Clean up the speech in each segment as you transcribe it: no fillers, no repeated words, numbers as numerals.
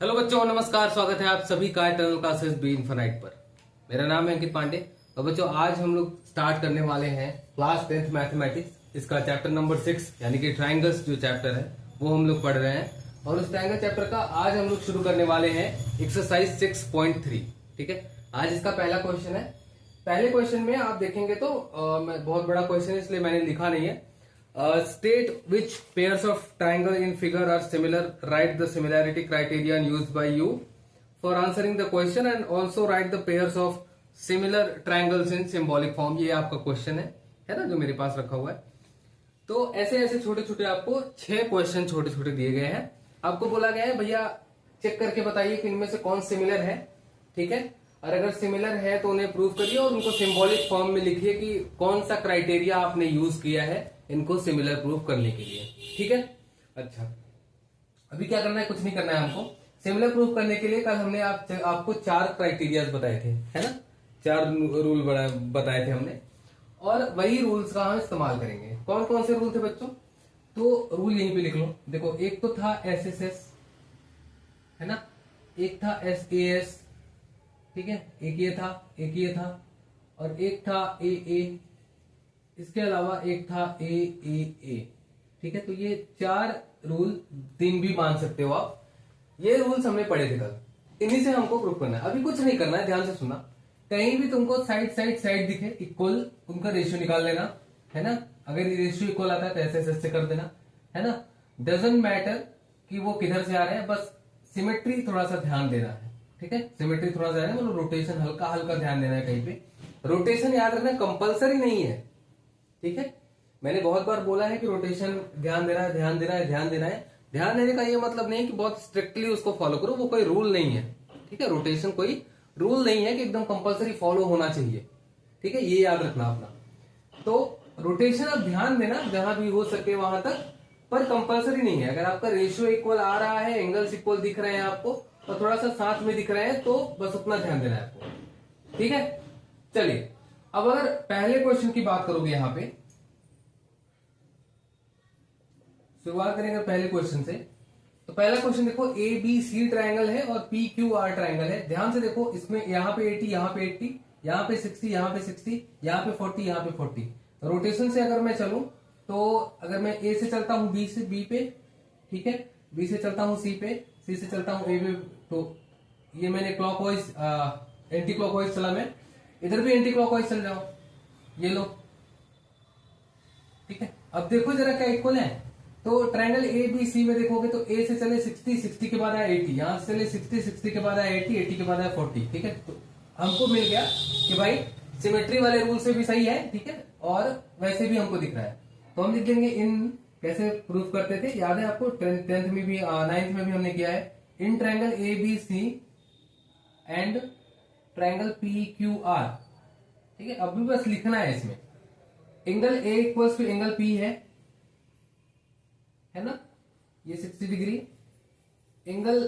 Hello बच्चों, नमस्कार। स्वागत है आप सभी का टर्नल क्लासेस बी इन्फिनाइट पर। मेरा नाम है अंकित पांडे। और बच्चों, आज हम लोग स्टार्ट करने वाले हैं क्लास 10th मैथमेटिक्स। इसका चैप्टर नंबर 6 यानी कि ट्राइंगल्स जो चैप्टर है वो हम लोग पढ़ रहे हैं। और उस ट्राइंगल चैप्टर का आज हम लोग शुरू करने वाले हैं एक्सरसाइज 6.3। ठीक है, आज इसका पहला क्वेश्चन है। पहले क्वेश्चन में आप देखेंगे तो बहुत बड़ा क्वेश्चन है इसलिए मैंने लिखा नहीं है। State which pairs of triangle in figure are similar. Write the similarity criterion used by you for answering the question and also write the pairs of similar triangles in symbolic form. ये आपका question है ना, जो मेरे पास रखा हुआ है। तो ऐसे ऐसे छोटे छोटे आपको 6 क्वेश्चन छोटे छोटे दिए गए हैं। आपको बोला गया है भैया चेक करके बताइए कि इनमें से कौन सिमिलर है। ठीक है, और अगर सिमिलर है तो उन्हें प्रूव करिए और उनको सिंबॉलिक फॉर्म में लिखिए कि कौन सा क्राइटेरिया आपने यूज किया है इनको सिमिलर प्रूफ करने के लिए। ठीक है, अच्छा अभी क्या करना है, कुछ नहीं करना है हमको। सिमिलर प्रूफ करने के लिए कल हमने आपको 4 क्राइटेरिया बताए थे, है ना, 4 रूल बताए थे हमने, और वही रूल्स का हम इस्तेमाल करेंगे। कौन कौन से रूल थे बच्चों? तो रूल यहीं पे लिख लो। देखो, एक तो था SSS, है ना, एक था SAS, ठीक है, एक ये था और एक था AA, इसके अलावा एक था AAA। ठीक है, तो ये 4 रूल दिन भी मान सकते हो आप। ये रूल्स हमने पढ़े थे कल, इन्हीं से हमको प्रूफ करना है। अभी कुछ नहीं करना है, ध्यान से सुनना। कहीं भी तुमको साइड दिखे इक्वल, उनका रेशियो निकाल लेना, है ना। अगर रेशियो इक्वल आता है तो ऐसे ऐसे कर देना, है ना। डजेंट मैटर कि वो किधर से आ रहे हैं, बस सिमेट्री थोड़ा सा ध्यान देना है। ठीक है, सिमेट्री थोड़ा सा है, मतलब रोटेशन हल्का हल्का ध्यान देना है कहीं पे। रोटेशन याद रखना कंपलसरी नहीं है। ठीक है, मैंने बहुत बार बोला है कि रोटेशन ध्यान देना है, ध्यान देना है, ध्यान देना है। ध्यान देने का ये मतलब नहीं कि बहुत स्ट्रिक्टली उसको फॉलो करो, वो कोई रूल नहीं है। ठीक है, रोटेशन कोई रूल नहीं है कि एकदम कंपलसरी फॉलो होना चाहिए। ठीक है, ये याद रखना अपना। तो रोटेशन आप ध्यान देना जहां भी हो सके वहां तक, पर कंपलसरी नहीं है। अगर आपका रेशियो इक्वल आ रहा है, एंगल्स इक्वल दिख रहे हैं आपको और थोड़ा सा साथ में दिख रहे हैं, तो बस उतना ध्यान देना है आपको। ठीक है, चलिए अब अगर पहले क्वेश्चन की बात करोगे, यहां पे शुरुआत करेंगे पहले क्वेश्चन से। तो पहला क्वेश्चन देखो, ABC ट्रायंगल है और PQR ट्रायंगल है। ध्यान से देखो, इसमें यहां पे 80, यहां पे 80, यहां पे 60, यहां पे 60, यहां पे 40, यहां पे 40। रोटेशन से अगर मैं चलूं तो अगर मैं A से चलता हूं B से B पे, ठीक है, B से चलता हूं C पे, C से चलता हूं A पे, तो ये मैंने क्लॉकवाइज एंटी क्लॉकवाइज चला, मैं इधर भी एंटी क्लॉकवाइज चल जाओ, ये लो। ठीक है, अब देखो जरा क्या इक्वल है। तो ट्रायंगल ABC में देखोगे तो A से चले 60, 60 के बाद आया 80, यहां से चले 60, 60 के बाद आया 80, 80 के बाद आया 40। ठीक है, तो हमको मिल गया कि भाई सिमेट्री वाले रूल से भी सही है। ठीक है, और वैसे भी हमको दिख रहा है, तो हम लिख देंगे इन। कैसे प्रूफ करते थे याद है आपको? 10th में भी 9th में भी हमने किया है। In triangle ABC and triangle PQR। ठीक है, अब भी बस लिखना है इसमें। Angle A equals to angle P है ना, ये 60 degree. Angle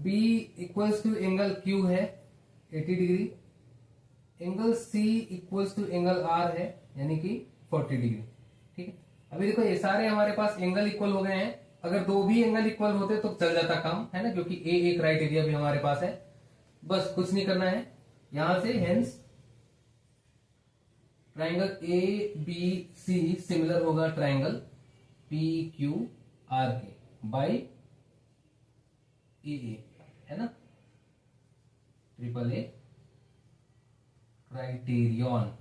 B equals to angle Q है 80 degree. Angle C equals to angle R है यानी कि 40 डिग्री। ठीक है, अभी देखो ये सारे हमारे पास एंगल इक्वल हो गए हैं। अगर 2 भी एंगल इक्वल होते तो चल जाता काम, है ना, क्योंकि A क्राइटेरिया भी हमारे पास है। बस कुछ नहीं करना है यहां से। हेंस ट्राइंगल ABC सिमिलर होगा ट्राइंगल PQR के बाई AA, है ना, AAA क्राइटेरियन।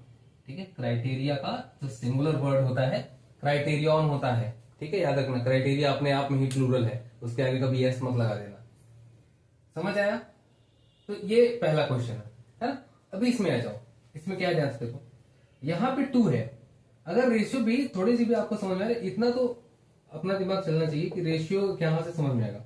ठीक है, क्राइटेरिया का जो सिंगुलर वर्ड होता है क्राइटेरियन होता है। ठीक है, याद रखना, क्राइटेरिया अपने आप में ही प्लूरल है, उसके आगे कभी एस मत लगा देना। समझ आया? तो ये पहला क्वेश्चन है ना। अभी इसमें आ जाओ, इसमें क्या ध्यान से देखो, यहां पे 2 है। अगर रेशियो भी थोड़ी सी भी आपको समझ में आ रहा है, इतना तो अपना दिमाग चलना चाहिए कि रेशियो यहां से समझ में आएगा।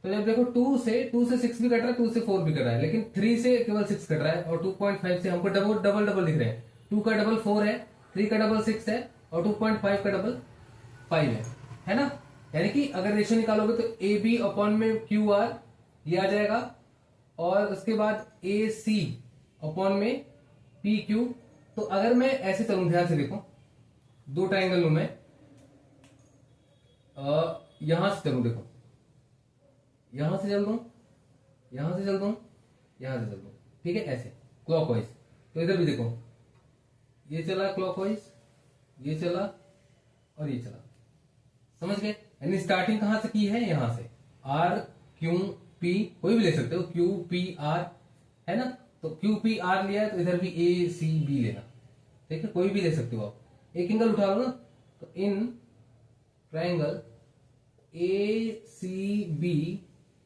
तो जब देखो 2 से 6 भी कट रहा है, 2 से 4 भी कट रहा है, लेकिन 3 से केवल 6 कट रहा है और 2.5 से हमको डबल दिख रहे हैं। 2 का डबल 4 है, 3 का डबल 6 है और 2.5 का डबल 5 है ना। यानी कि अगर रेशियो निकालोगे तो AB अपॉन में QR ये आ जाएगा, और उसके बाद AC अपॉन में PQ। तो अगर मैं ऐसे चलूं, ध्यान से देखो, 2 ट्राइंगल लू मैं, यहां से चलूं, देखो यहां से चल लू यहां से चलता हूं, यहां से चलता हूं, ठीक है, ऐसे क्लॉकवाइज। तो इधर भी देखो, ये चला क्लॉकवाइज, ये चला और ये चला, समझ गए। यानी स्टार्टिंग कहां से की है, यहां से। आर क्यू पी कोई भी ले सकते हो, क्यू पी आर है ना, तो क्यू पी आर लिया है तो इधर भी ए सी बी लेना, ठीक है, कोई भी ले सकते हो आप। एक एंगल उठा लो ना, तो in triangle A C B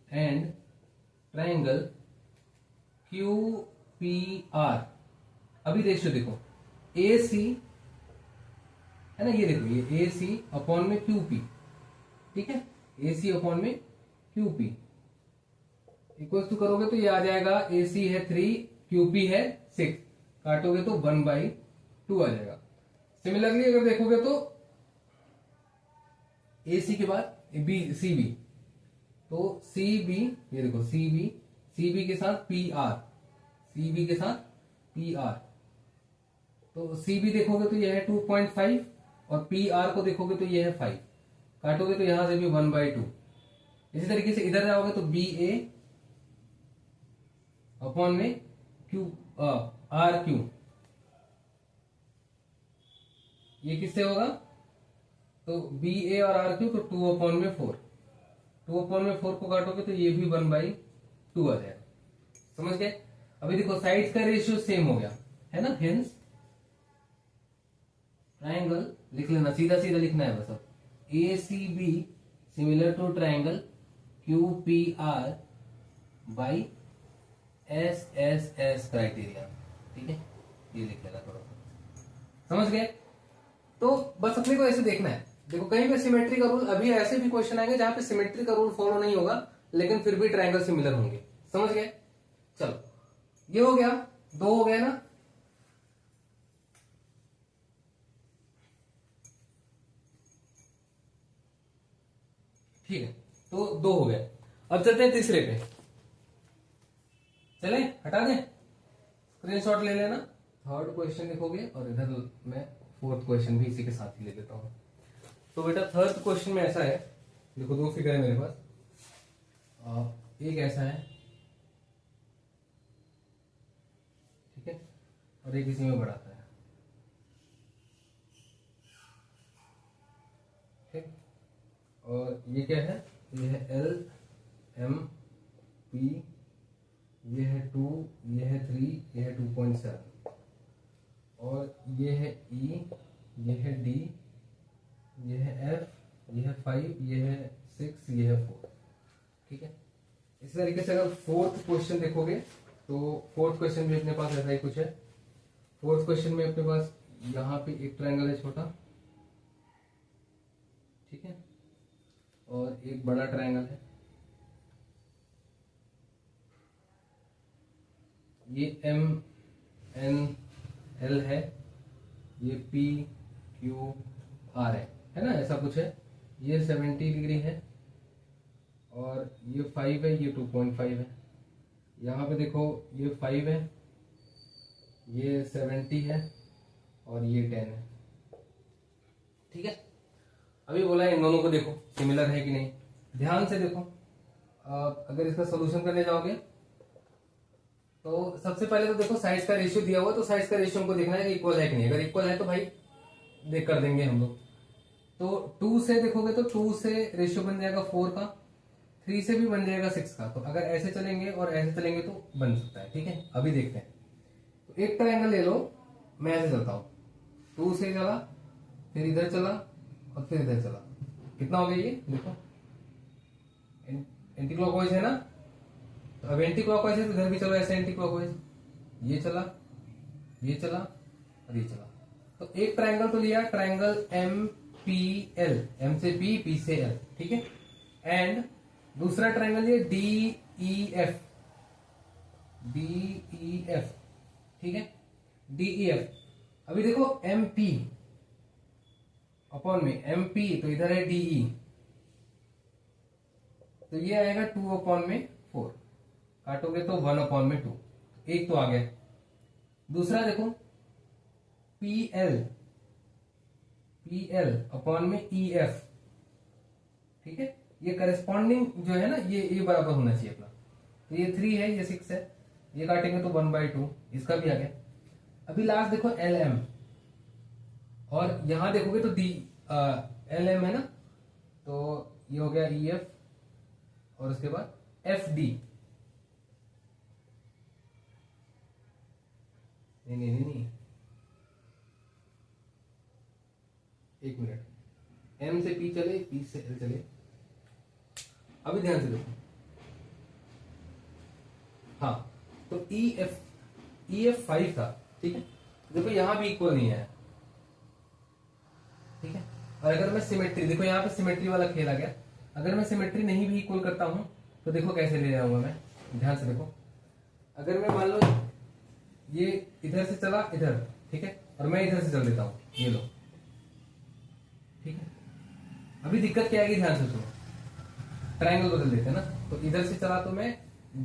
and triangle Q P R, अभी रेशियो देखो, ए सी है ना, ये देखो, ये ए सी अपॉन में क्यू पी, ठीक है, ए सी अपॉन में क्यू पी इक्वल टू करोगे तो ये आ जाएगा, ए सी है 3, क्यू पी है 6, काटोगे तो 1/2 आ जाएगा। सिमिलरली अगर देखोगे तो ए सी के बाद बी सी बी, तो सी बी, ये देखो सी बी के साथ पी आर, सी बी के साथ पी आर, तो सी बी देखोगे तो यह है 2.5 और पी आर को देखोगे तो यह है 5, काटोगे तो यहां से भी 1/2। इसी तरीके से इधर जाओगे तो बी ए अपॉन में क्यू आर क्यू, ये किससे होगा, तो बी ए और आर क्यू, तो 2/4, 2/4 को काटोगे तो ये भी 1/2 आ जाएगा, समझ गए। अभी देखो साइड्स का रेशियो सेम हो गया है ना, हेंस ट्राइंगल लिख लेना, सीधा सीधा लिखना है बस। अब A C B similar to triangle Q P R by S S S criteria, ठीक है, ये लिख लेना थोड़ा सा, समझ गए। तो बस अपने को ऐसे देखना है, देखो कहीं पे सिमेट्री का रूल, अभी ऐसे भी क्वेश्चन आएंगे जहां पे सिमेट्री का रूल फॉलो नहीं होगा लेकिन फिर भी ट्राइंगल सिमिलर होंगे, समझ गए। चलो ये हो गया, 2 हो गया ना, ठीक है, तो 2 हो गए। अब चलते हैं तीसरे पे, चले हटा दें, स्क्रीनशॉट ले लेना। थर्ड क्वेश्चन लिखोगे और इधर मैं फोर्थ क्वेश्चन भी इसी के साथ ही ले लेता हूं। तो बेटा थर्ड क्वेश्चन में ऐसा है, देखो 2 फिगर है मेरे पास, एक ऐसा है, ठीक है, और एक इसी में बढ़ाता है, ठीक, और ये क्या है, ये है एल एम पी, ये है 2, ये है 3, ये है 2.7, और ये है ई, ये है डी, ये है एफ, ये है 5, ये है 6, ये है 4, ठीक है। इसी तरीके से अगर फोर्थ क्वेश्चन देखोगे तो फोर्थ क्वेश्चन भी अपने पास ऐसा ही कुछ है। फोर्थ क्वेश्चन में अपने पास यहाँ पे एक ट्रायंगल है छोटा, ठीक है, और एक बड़ा ट्रायंगल है, ये एम एन एल है, ये पी क्यू आर है ना, ऐसा कुछ है। ये 70 डिग्री है और ये 5 है, ये 2.5 है। यहाँ पे देखो ये 5 है, ये 70 है और ये 10 है, ठीक है। अभी बोला है इन दोनों को देखो सिमिलर है कि नहीं, ध्यान से देखो। अगर इसका सोल्यूशन करने जाओगे तो सबसे पहले तो देखो साइज का रेशियो दिया हुआ, तो साइज का रेशियो हमको देखना है कि इक्वल है कि नहीं। अगर इक्वल है तो भाई देख कर देंगे हम लोग। तो 2 से देखोगे तो 2 से रेशियो बन जाएगा 4 का, 3 से भी बन जाएगा 6 का। तो अगर ऐसे चलेंगे और ऐसे चलेंगे तो बन सकता है, ठीक है। अभी देखते हैं, तो एक ट्रायंगल ले लो, मैं ऐसे चलता हूं, 2 से चला, फिर इधर चला और फिर इधर चला, कितना हो गया ये देखो, एंटी क्लॉकवाइज है ना। तो अब एंटी क्लॉकवाइज है तो इधर भी चलो ऐसे एंटी क्लॉकवाइज, ये चला, ये चला और ये चला। तो एक ट्रायंगल तो लिया, triangle M P L, M से पी, पी से एल, ठीक है। एंड दूसरा ट्रायंगल ये D E F, D E F, ठीक है, डी ई एफ। अभी देखो एम पी अपॉन में एम पी, तो इधर है डीई, तो ये आएगा 2/4, काटोगे तो 1/2, एक तो आ गया। दूसरा देखो पी एल अपॉन में ई एफ, ठीक है। ये करस्पॉन्डिंग जो है ना, ये बराबर होना चाहिए अपना। तो ये 3 है, ये 6 है, ये काटेंगे तो 1/2, इसका भी आ गया। अभी लास्ट देखो LM, और यहां देखोगे तो LM है ना, तो ये हो गया EF, और उसके बाद FD। नहीं, एक मिनट, M से P चले, P से L चले। अभी ध्यान से देखो, हाँ, तो EF 5 था, ठीक है। देखो यहां भी इक्वल नहीं है, ठीक है। और अगर मैं सिमेट्री, देखो यहाँ पे सिमेट्री वाला खेल आ गया। अगर मैं सिमेट्री नहीं भी इक्वल करता हूं तो देखो कैसे ले जाऊंगा मैं, ध्यान से देखो। अगर मैं मान लो ये इधर से चला इधर, ठीक है, और मैं इधर से चल देता हूं, ये लो, ठीक है। अभी दिक्कत क्या आएगी, ध्यान से सुनो। ट्रायंगल बदल देते हैं ना, तो इधर से चला तो मैं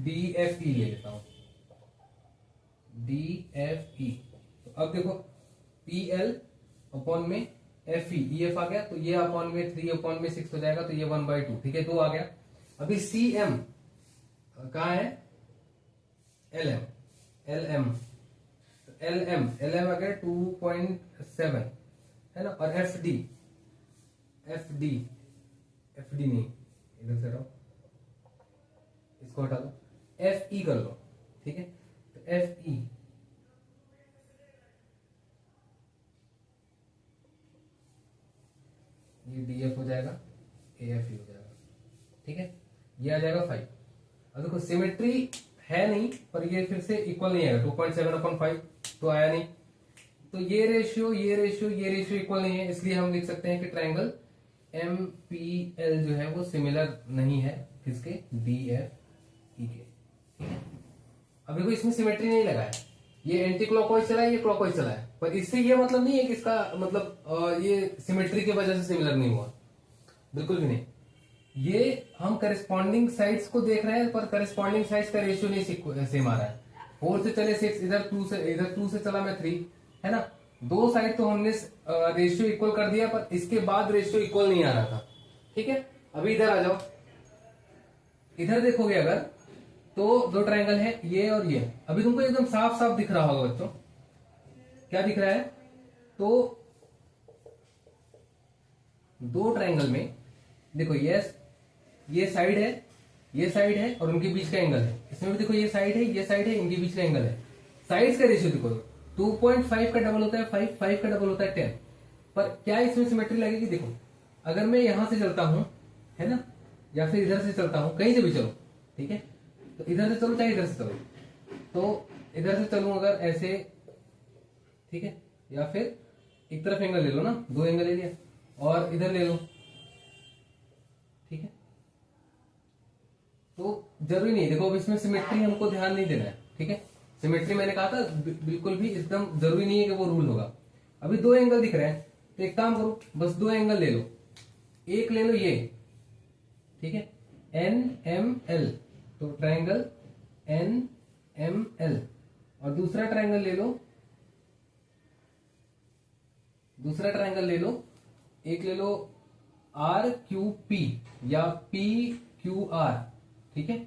DFE ले लेता हूं, DFE। तो अब देखो PL अपॉन में FE, EF आ गया, तो ये अपॉन में 3 अपॉन में 6 हो जाएगा, तो ये 1/2, ठीक है, 2 आ गया। अभी CM कहाँ है, LM आ गया 2.7 है ना। और FD नहीं, इधर से हटाओ, इसको हटा दो, FE कर लो, ठीक है। तो FE ये DF हो जाएगा, AFE हो जाएगा, ठीक है। ये आ जाएगा 5। अब देखो सिमेट्री है नहीं, पर ये फिर से इक्वल नहीं आएगा, 2.7/5 तो आया नहीं। तो ये रेशियो इक्वल नहीं है, इसलिए हम लिख सकते हैं कि ट्रायंगल MPL जो है वो सिमिलर नहीं है किसके, DFE के, ठीक है। अब देखो इसमें सिमेट्री नहीं लगा है, ये एंटी क्लॉकवाइज चला है, ये क्लॉकवाइज चला है, पर इससे ये मतलब नहीं है कि इसका मतलब ये सिमेट्री की वजह से सिमिलर नहीं हुआ, बिल्कुल भी नहीं। ये हम करस्पॉन्डिंग साइड्स को देख रहे हैं, पर करस्पॉन्डिंग साइड्स का रेशियो नहीं सेम आ रहा है। 4 से चले 6, इधर 2 से चला मैं 3, है ना। दो साइड तो हमने रेशियो इक्वल कर दिया, पर इसके बाद रेशियो इक्वल नहीं आ रहा था, ठीक है। अभी इधर आ जाओ, इधर देखोगे अगर तो दो ट्रायंगल है, ये और ये। अभी तुमको एकदम साफ साफ दिख रहा होगा बच्चों, क्या दिख रहा है, तो दो ट्रायंगल में देखो ये साइड है और उनके बीच का एंगल है। इसमें भी देखो ये साइड है, इनके बीच का एंगल है। साइड्स का रेशियो देखो, 2.5 का डबल होता है 5 का डबल होता है 10। पर क्या इसमें सिमेट्री लगेगी, देखो अगर मैं यहां से चलता हूं, है ना, या फिर इधर से चलता हूं, कहीं से भी चलो, ठीक है। तो इधर से चलो चाहे इधर से चलो, तो इधर से चलूं अगर ऐसे, ठीक है, या फिर एक तरफ एंगल ले लो ना, 2 एंगल ले लिया, और इधर ले लो, ठीक है। तो जरूरी नहीं, देखो अब इसमें सिमेट्री हमको ध्यान नहीं देना है, ठीक है। सिमेट्री मैंने कहा था बिल्कुल भी एकदम जरूरी नहीं है कि वो रूल होगा। अभी 2 एंगल दिख रहे हैं, तो एक काम करो, बस 2 एंगल ले लो। एक ले लो ये, ठीक है, NML, तो ट्रायंगल NML। और दूसरा ट्रायंगल ले लो, एक ले लो RQP या PQR, ठीक है,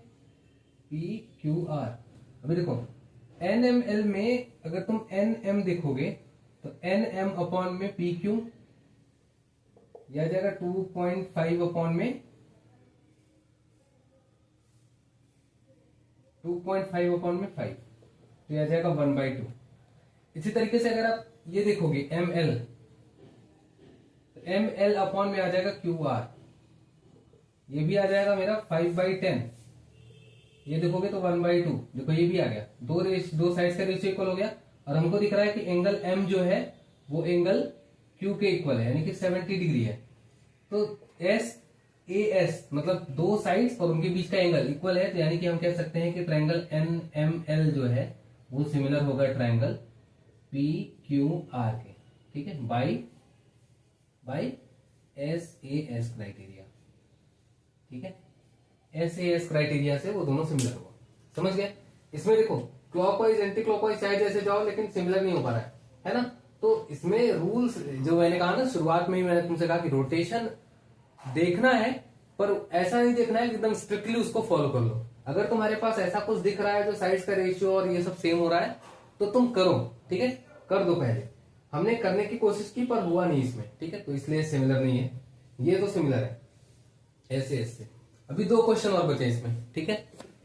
PQR। अभी देखो NML में अगर तुम NM देखोगे तो NM अपॉन में PQ, यह आ जाएगा 2.5 अपॉन में 5, तो यह आ जाएगा 1/2। इसी तरीके से अगर आप ये देखोगे ML, तो ML अपॉन में आ जाएगा QR, ये भी आ जाएगा मेरा 5/10। ये देखोगे तो 1/2, देखो ये भी आ गया, दो साइड्स का रेशियो इक्वल हो गया। और हमको दिख रहा है कि एंगल M जो है वो एंगल Q के इक्वल है, यानी कि 70 डिग्री है। तो SAS मतलब दो साइड्स और उनके बीच का एंगल इक्वल है, तो यानी कि हम कह सकते हैं कि ट्रायंगल NML जो है वो सिमिलर होगा ट्रायंगल PQR के, ठीक है, बाय SAS क्राइटेरिया, ठीक है। SAS क्राइटेरिया से वो दोनों सिमिलर होगा, समझ गए। इसमें देखो क्लॉकवाइज एंटी क्लॉकवाइज चाहे जैसे जाओ, लेकिन सिमिलर नहीं हो पा रहा है ना। तो इसमें रूल्स जो मैंने कहा ना शुरुआत में ही, मैंने तुमसे कहा कि रोटेशन देखना है, पर ऐसा नहीं देखना है कि एकदम स्ट्रिक्टली उसको फॉलो कर लो। अगर तुम्हारे पास ऐसा कुछ दिख रहा है जो साइड्स का रेशियो और ये सब सेम हो रहा है तो तुम करो, ठीक है, कर दो। पहले हमने करने की कोशिश की पर हुआ नहीं इसमें, ठीक है, तो इसलिए सिमिलर नहीं है, ये तो सिमिलर है ऐसे ऐसे। अभी 2 क्वेश्चन और बचे इसमें, ठीक है,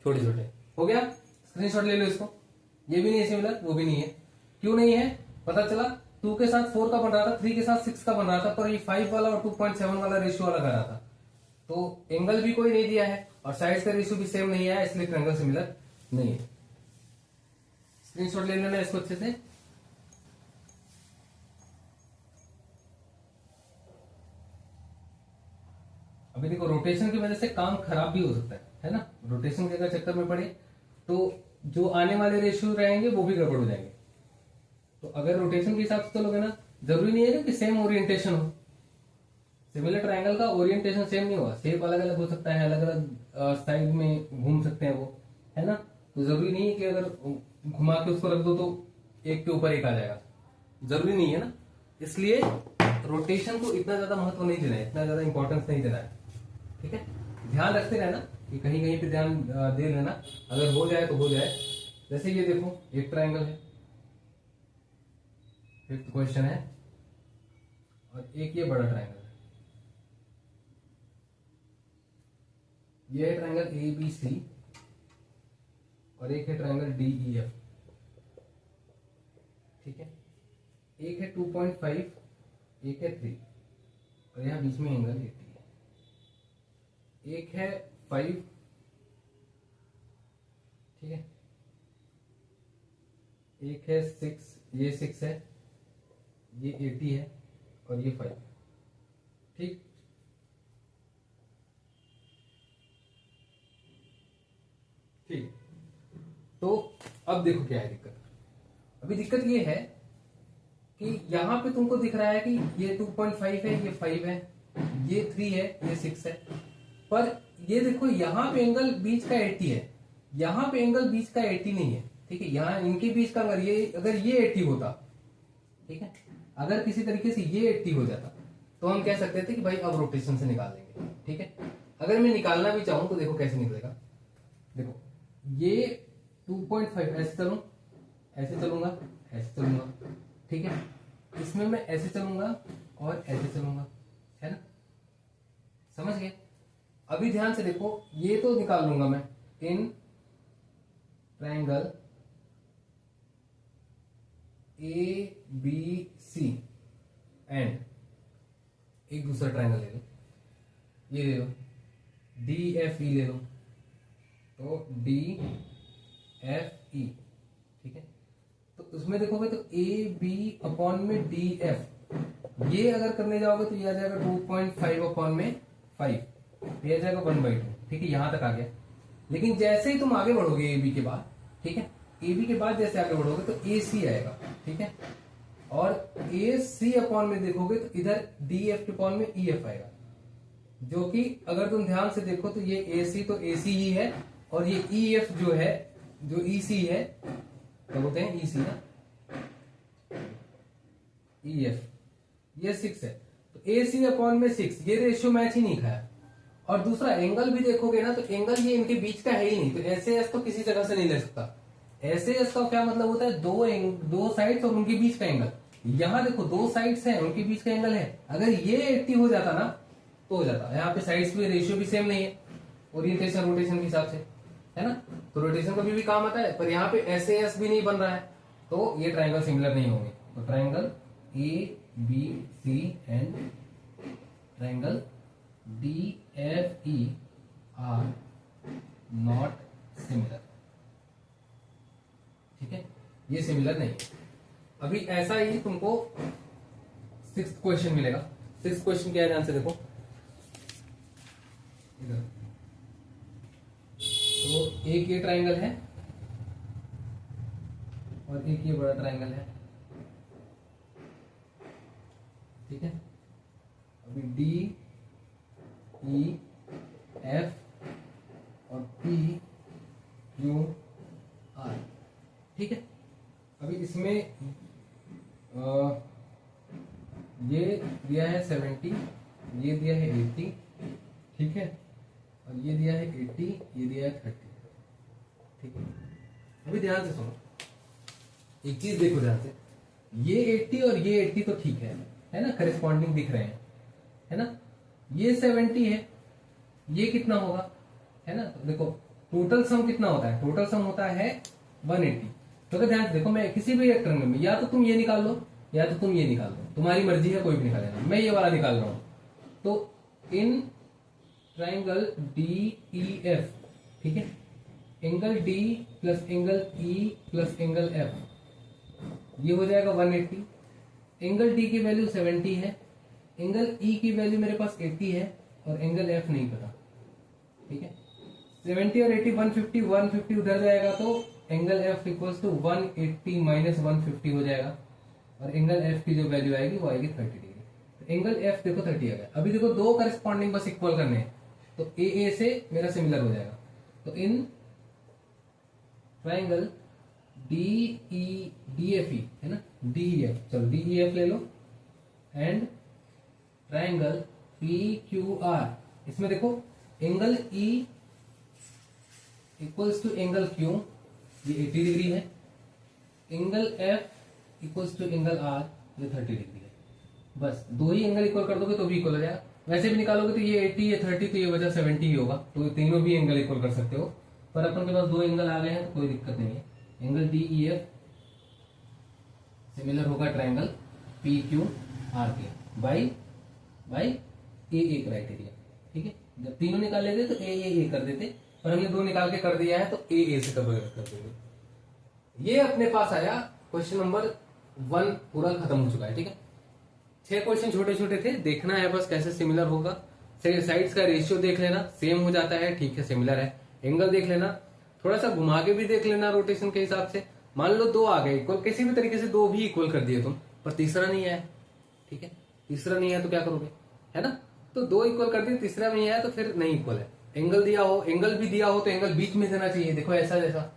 छोटे छोटे। हो गया, स्क्रीनशॉट ले लो इसको। ये भी नहीं है सिमिलर, वो भी नहीं है। क्यों नहीं है? पता चला 2 के साथ 4 का बन रहा था, 3 के साथ 6 का बन रहा था, पर ये 5 वाला और 2.7 वाला रेशियो अलग आ रहा था। तो एंगल भी कोई नहीं दिया है और साइड्स का रेशियो भी सेम नहीं है, इसलिए ट्रायंगल सिमिलर नहीं है। स्क्रीनशॉट ले लेना इसको अच्छे से। अभी देखो, रोटेशन की वजह से काम खराब भी हो सकता है ना। रोटेशन के अगर चक्कर में पड़े तो जो आने वाले रेशियो रहेंगे वो भी गड़बड़ हो जाएंगे। तो अगर रोटेशन के हिसाब से चलोगे ना, जरूरी नहीं है कि सेम ओरिएंटेशन हो। सिमिलर ट्रायंगल का ओरिएंटेशन सेम नहीं होगा, शेप अलग अलग हो सकता है, अलग अलग साइड में घूम सकते हैं वो, है ना। तो जरूरी नहीं है कि अगर घुमा के उसको रख दो तो एक के ऊपर एक आ जाएगा, जरूरी नहीं है ना। इसलिए रोटेशन को इतना ज्यादा महत्व नहीं देना है, इतना ज्यादा इंपॉर्टेंस नहीं देना है, ठीक है। ध्यान रखते रहना कि कहीं कहीं पे ध्यान दे लेना, अगर हो जाए तो हो जाए। जैसे ये देखो, एक ट्रायंगल है, 5th क्वेश्चन है, और एक ये बड़ा ट्रायंगल है। ये है ट्रायंगल ABC और एक है ट्रायंगल DEF, ठीक है। एक है 2.5, एक है 3, और यहां बीच में एंगल 80 है। एक है 5, ठीक है, एक है 6, ये 6 है, ये 80 है, और ये 5, ठीक। ठीक, तो अब देखो क्या है दिक्कत। अभी दिक्कत ये है कि यहां पे तुमको दिख रहा है कि ये 2.5 है, ये 5 है, ये 3 है, ये 6 है, पर ये देखो यहां पे एंगल बीच का 80 है, यहां पे एंगल बीच का 80 नहीं है, ठीक है। यहां इनके बीच का अगर ये 80 होता, ठीक है, अगर किसी तरीके से ये 80 हो जाता तो हम कह सकते थे कि भाई अब रोटेशन से निकाल देंगे, ठीक है। अगर मैं निकालना भी चाहूं तो देखो कैसे निकलेगा। देखो ये 2.5 ऐसे चलूं, ऐसे चलूंगा, ऐसे चलूंगा, ठीक है। इसमें मैं ऐसे चलूंगा और ऐसे चलूंगा, है ना, समझ गए। अभी ध्यान से देखो, ये तो निकाल लूंगा मैं इन ट्रायंगल ABC एंड एक दूसरा ट्रायंगल ले लो, ये ले लो DFE ले लो, तो DFE, ठीक है। तो उसमें देखोगे तो AB अपॉन में DF, ये अगर करने जाओगे तो ये आ जाएगा 2.5 अपॉन में 5, ये आ जाएगा 1/2, ठीक है, यहां तक आ गया। लेकिन जैसे ही तुम आगे बढ़ोगे AB के बाद, ठीक है, AB के बाद जैसे आगे बढ़ोगे तो AC आएगा, ठीक है, और AC अपॉन में देखोगे तो इधर DF के अपॉन में EF आएगा, जो कि अगर तुम ध्यान से देखो तो ये AC तो AC ही है, और ये EF जो है, जो EC है, क्या बोलते हैं EC ना, EF, ये 6 है, तो AC अपॉन में 6, ये रेशियो मैच ही नहीं खाया। और दूसरा एंगल भी देखोगे ना तो एंगल ये इनके बीच का है ही नहीं, तो ऐसे एस तो किसी जगह से नहीं ले सकता। ऐसे एस का क्या मतलब होता है, दो साइड्स और उनके बीच का एंगल। यहां देखो 2 साइड्स हैं, उनके बीच का एंगल है, अगर ये 80 हो जाता ना तो हो जाता। यहाँ पे साइड्स भी रेशियो भी सेम नहीं है ओरिएंटेशन रोटेशन के हिसाब से, है ना, तो रोटेशन का भी काम आता है, पर यहाँ पे ऐसे एस भी नहीं बन रहा है, तो ये ट्रायंगल सिमिलर नहीं होंगे। तो triangle ABC and triangle DFE are not similar, ठीक है, ये सिमिलर नहीं है। अभी ऐसा ही तुमको 6th क्वेश्चन मिलेगा। 6th क्वेश्चन क्या है, ध्यान से देखो इधर। तो एक ये ट्रायंगल है और एक ये बड़ा ट्रायंगल है, ठीक है। अभी DEF और PQR, ठीक है। अभी इसमें ये दिया है 70, ये दिया है 80, ठीक है, और ये दिया है 80, ये दिया है 30, ठीक है, अभी ध्यान से सुनो, एक चीज देखो ध्यान से, ये 80 और ये 80 तो ठीक है ना, करेस्पॉन्डिंग दिख रहे हैं, है ना। ये 70 है, ये कितना होगा, है ना। तो देखो टोटल सम कितना होता है, टोटल सम होता है 180। तो अगर ध्यान से देखो, मैं किसी भी एक ट्रायंगल में या तो तुम ये निकाल लो या तो तुम ये निकाल लो, तुम्हारी मर्जी है, कोई भी निकाल लेना। मैं ये वाला निकाल रहा हूं। तो इन ट्रायंगल DEF, ठीक है, angle D plus angle E plus angle F, ये हो जाएगा 180। एंगल D की वैल्यू 70 है, एंगल E की वैल्यू मेरे पास 80 है और एंगल F नहीं पता, ठीक है। 70 और 80 150, 150 उधर जाएगा तो angle F equals to 180 minus 150 हो जाएगा और एंगल F की जो वैल्यू आएगी वो आएगी 30 डिग्री। तो एंगल F देखो 30 आ गया। अभी देखो दो करस्पॉन्डिंग बस इक्वल करने हैं, तो AA से मेरा सिमिलर हो जाएगा। तो इन ट्रायंगल DEF है ना, DEF, चलो DEF ले लो, एंड ट्रायंगल PQR, इसमें देखो angle E equals to angle Q, ये 80 डिग्री है, angle F equals to angle R, ये 30 डिग्री है। बस दो ही एंगल इक्वल कर दोगे तो भी इक्वल हो जाएगा। वैसे भी निकालोगे तो ये 80 ये 30, तो ये वजह 70 ही होगा, तो तीनों भी एंगल इक्वल कर सकते हो। पर अपन के पास दो एंगल आ गए हैं तो कोई दिक्कत नहीं है। एंगल DEF सिमिलर होगा ट्रायंगल PQR के बाई AA क्राइटेरिया, ठीक है। जब तीनों निकाल लेते तो AA कर देते, पर हमने दो निकाल के कर दिया है तो AA से कर देंगे। ये अपने पास आया क्वेश्चन नंबर 1, पूरा खत्म हो चुका है, ठीक है। 6 क्वेश्चन छोटे छोटे थे, देखना है बस कैसे सिमिलर होगा। साइड्स का रेशियो देख लेना, सेम हो जाता है, ठीक है, सिमिलर है। एंगल देख लेना, थोड़ा सा घुमा के भी देख लेना रोटेशन के हिसाब से। मान लो 2 आ गए इक्वल, किसी भी तरीके से 2 भी इक्वल कर दिए तुम, पर तीसरा नहीं आया, ठीक है। तीसरा नहीं आया तो क्या करोगे, है ना। तो 2 इक्वल कर दिए, तीसरा नहीं आया तो फिर नहीं इक्वल है। एंगल दिया हो, एंगल भी दिया हो तो एंगल बीच में देना चाहिए, देखो ऐसा जैसा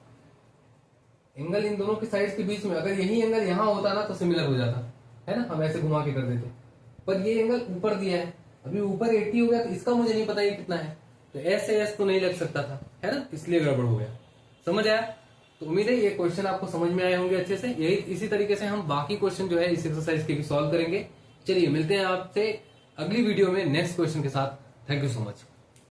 एंगल इन दोनों के साइड्स के बीच में। अगर यही एंगल यहां होता ना तो सिमिलर हो जाता, है ना, हम ऐसे घुमा के कर देते। पर ये एंगल ऊपर दिया है, अभी ऊपर 80 हो गया तो इसका मुझे नहीं पता ये कितना है, तो S से S तो नहीं लग सकता था, है ना, इसलिए गड़बड़ हो गया। समझ आया। तो उम्मीद है ये क्वेश्चन आपको समझ में आए होंगे अच्छे से। यही इसी तरीके से हम बाकी क्वेश्चन जो है इस एक्सरसाइज के भी सॉल्व करेंगे। चलिए मिलते हैं आपसे अगली वीडियो में नेक्स्ट क्वेश्चन के साथ। Thank you so much.